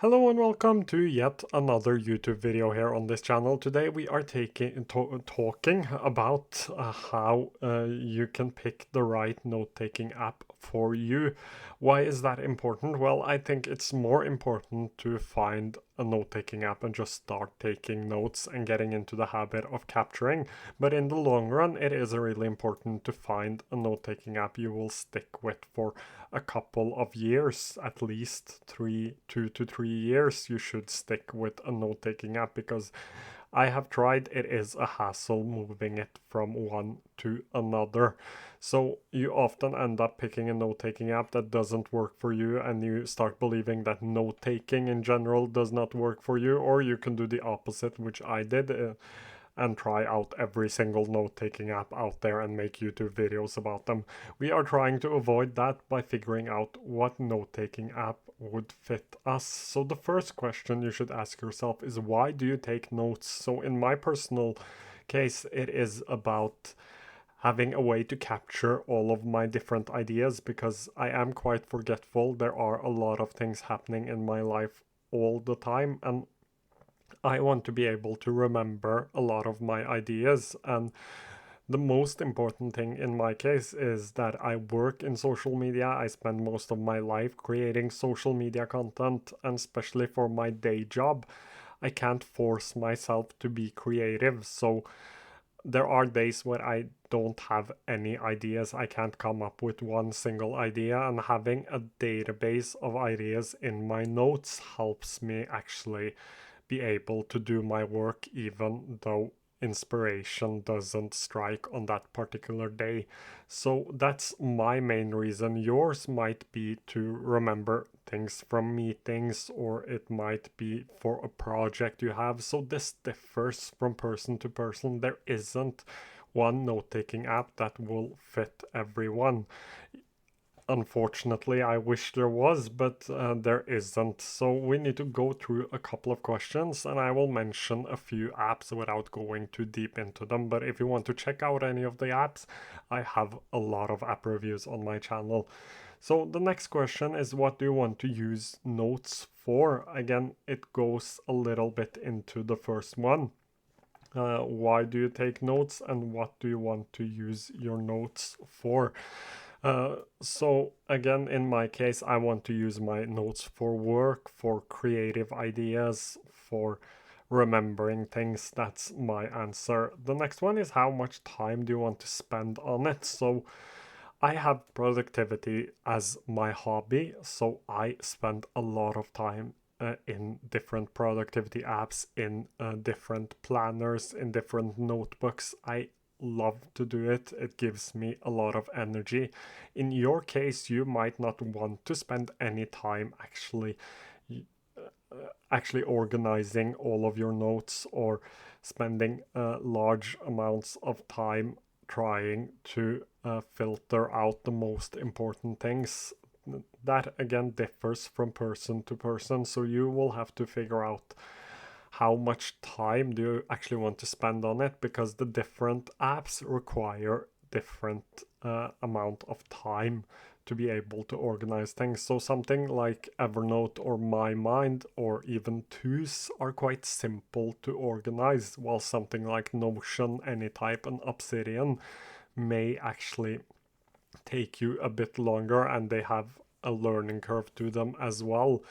Hello and welcome to yet another YouTube video here on this channel. Today we are talking about how you can pick the right note-taking app for you. Why is that important? Well, I think it's more important to find a note-taking app and just start taking notes and getting into the habit of capturing. But in the long run, it is really important to find a note-taking app you will stick with for a couple of years, at least 2 to 3 years. You should stick with a note-taking app because I have tried, it is a hassle moving it from one to another. So you often end up picking a note-taking app that doesn't work for you, and you start believing that note-taking in general does not work for you, or you can do the opposite, which I did. And try out every single note-taking app out there and make YouTube videos about them. We are trying to avoid that by figuring out what note-taking app would fit us. So the first question you should ask yourself is, why do you take notes? So in my personal case, it is about having a way to capture all of my different ideas because I am quite forgetful. There are a lot of things happening in my life all the time, and I want to be able to remember a lot of my ideas. And the most important thing in my case is that I work in social media. I spend most of my life creating social media content, and especially for my day job, I can't force myself to be creative. So there are days where I don't have any ideas. I can't come up with one single idea, and having a database of ideas in my notes helps me actually be able to do my work even though inspiration doesn't strike on that particular day. So that's my main reason. Yours might be to remember things from meetings, or it might be for a project you have. So this differs from person to person. There isn't one note-taking app that will fit everyone. Unfortunately, I wish there was, but there isn't. So we need to go through a couple of questions, and I will mention a few apps without going too deep into them. But if you want to check out any of the apps, I have a lot of app reviews on my channel. So the next question is, what do you want to use notes for? Again, it goes a little bit into the first one. Why do you take notes, and what do you want to use your notes for? So again, in my case, I want to use my notes for work, for creative ideas, for remembering things. That's my answer. The next one is, how much time do you want to spend on it? So I have productivity as my hobby, so I spend a lot of time in different productivity apps, in different planners, in different notebooks. I love to do it. It gives me a lot of energy. In your case, you might not want to spend any time actually organizing all of your notes, or spending large amounts of time trying to filter out the most important things. That again differs from person to person, so you will have to figure out how much time do you actually want to spend on it, because the different apps require different amount of time to be able to organize things. So something like Evernote or My Mind or even Tools are quite simple to organize, while something like Notion, Anytype, and Obsidian may actually take you a bit longer, and they have a learning curve to them as well.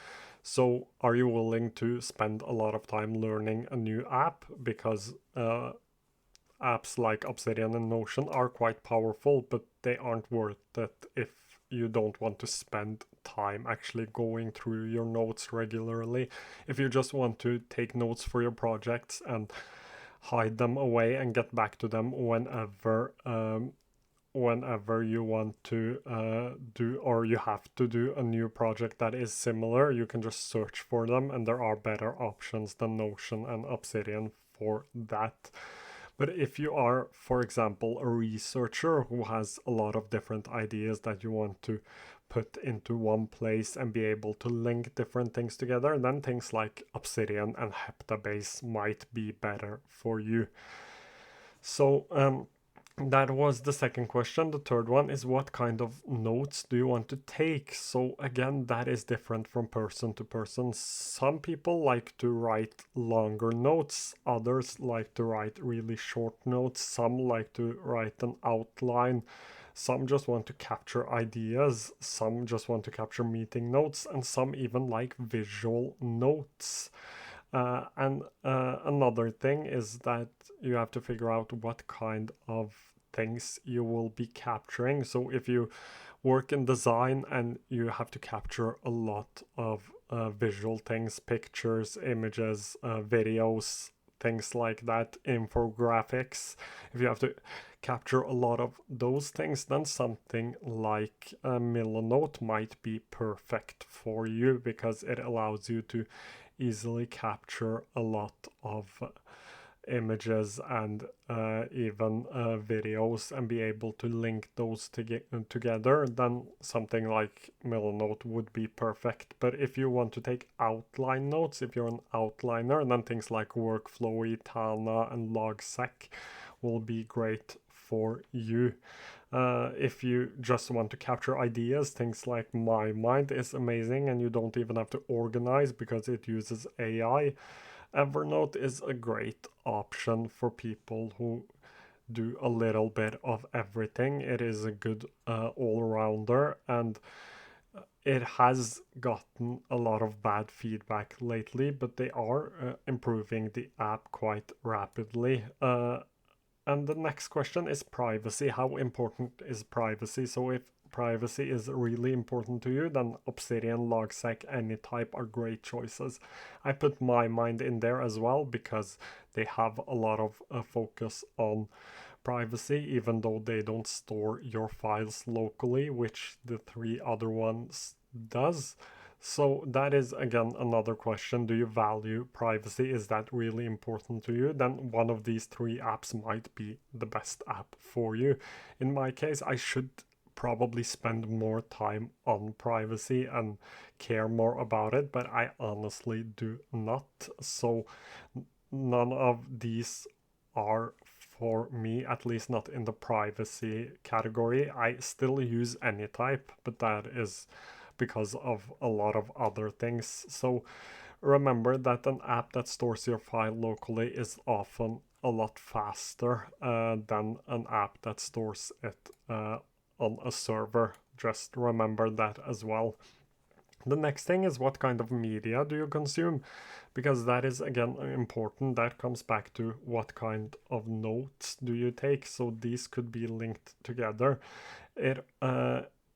So are you willing to spend a lot of time learning a new app? Because apps like Obsidian and Notion are quite powerful, but they aren't worth it if you don't want to spend time actually going through your notes regularly. If you just want to take notes for your projects and hide them away and get back to them whenever you want to do, or you have to do a new project that is similar, you can just search for them, and there are better options than Notion and Obsidian for that. But if you are, for example, a researcher who has a lot of different ideas that you want to put into one place and be able to link different things together, then things like Obsidian and Heptabase might be better for you. So That was the second question. The third one is what kind of notes do you want to take? So again, that is different from person to person. Some people like to write longer notes, others like to write really short notes, some like to write an outline, some just want to capture ideas, some just want to capture meeting notes, and some even like visual notes. And another thing is that you have to figure out what kind of things you will be capturing. So if you work in design and you have to capture a lot of visual things, pictures, images, videos, things like that, infographics, if you have to capture a lot of those things, then something like Milanote might be perfect for you because it allows you to easily capture a lot of images and even videos and be able to link those together, then something like Milanote would be perfect. But if you want to take outline notes, if you're an outliner, then things like Workflowy, Tana, and Logseq will be great for you. If you just want to capture ideas, things like MyMind is amazing and you don't even have to organize because it uses AI. Evernote is a great option for people who do a little bit of everything. It is a good all-rounder, and it has gotten a lot of bad feedback lately, but they are improving the app quite rapidly. And the next question is privacy. How important is privacy? So if privacy is really important to you, then Obsidian, Logseq, Anytype are great choices. I put MyMind in there as well because they have a lot of focus on privacy, even though they don't store your files locally, which the three other ones does. So that is again another question. Do you value privacy? Is that really important to you? Then one of these three apps might be the best app for you. In my case, I should probably spend more time on privacy and care more about it, but I honestly do not. So none of these are for me, at least not in the privacy category. I still use Anytype, but that is because of a lot of other things. So remember that an app that stores your file locally is often a lot faster than an app that stores it on a server. Just remember that as well. The next thing is what kind of media do you consume? Because that is again important. That comes back to what kind of notes do you take. So these could be linked together.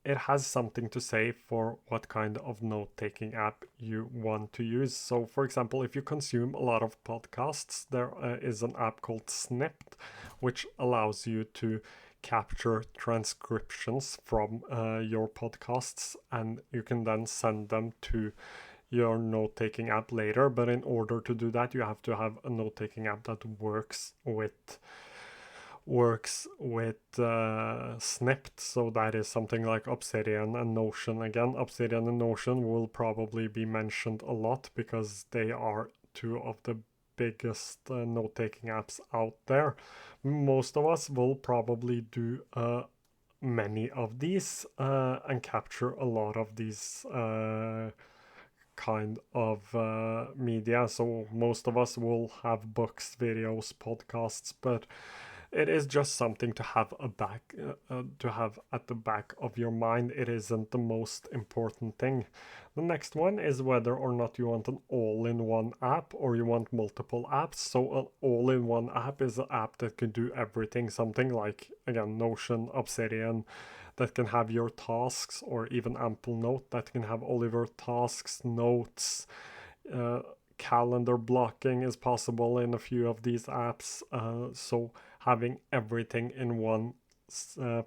It has something to say for what kind of note-taking app you want to use. So for example, if you consume a lot of podcasts, there is an app called Snipped, which allows you to capture transcriptions from your podcasts, and you can then send them to your note-taking app later. But in order to do that, you have to have a note-taking app that works with Snipped. So that is something like Obsidian and Notion. Again, Obsidian and Notion will probably be mentioned a lot because they are two of the biggest note-taking apps out there. Most of us will probably do many of these and capture a lot of these kind of media. So most of us will have books, videos, podcasts, but it is just something to have to have at the back of your mind. It isn't the most important thing. The next one is whether or not you want an all-in-one app or you want multiple apps. So an all-in-one app is an app that can do everything, something like again Notion, Obsidian, that can have your tasks, or even Amplenote that can have all of your tasks, notes, uh, calendar blocking is possible in a few of these apps. So having everything in one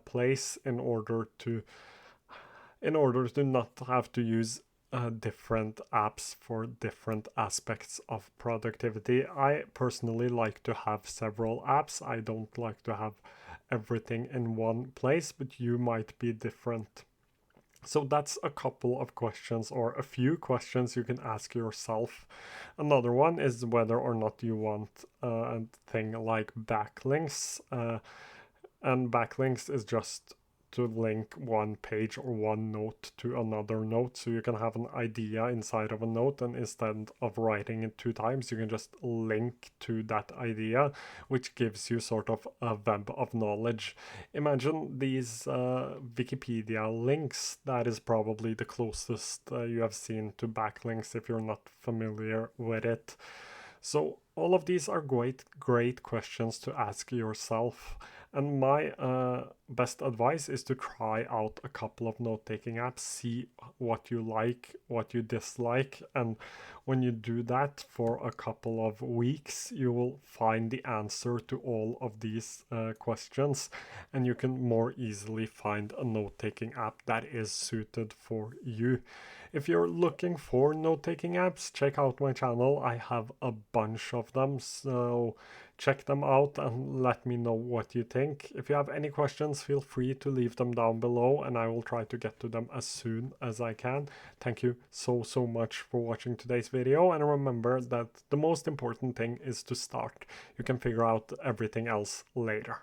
place in order to not have to use different apps for different aspects of productivity. I personally like to have several apps. I don't like to have everything in one place, but you might be different. So that's a couple of questions, or a few questions you can ask yourself. Another one is whether or not you want a thing like backlinks. And backlinks is just to link one page or one note to another note, so you can have an idea inside of a note, and instead of writing it 2 times, you can just link to that idea, which gives you sort of a web of knowledge. Imagine these Wikipedia links. That is probably the closest you have seen to backlinks if you're not familiar with it. So all of these are great questions to ask yourself. And my best advice is to try out a couple of note-taking apps, see what you like, what you dislike, and when you do that for a couple of weeks, you will find the answer to all of these questions, and you can more easily find a note-taking app that is suited for you. If you're looking for note-taking apps, check out my channel. I have a bunch of them, so check them out and let me know what you think. If you have any questions, feel free to leave them down below and I will try to get to them as soon as I can. Thank you so much for watching today's video, and remember that the most important thing is to start. You can figure out everything else later.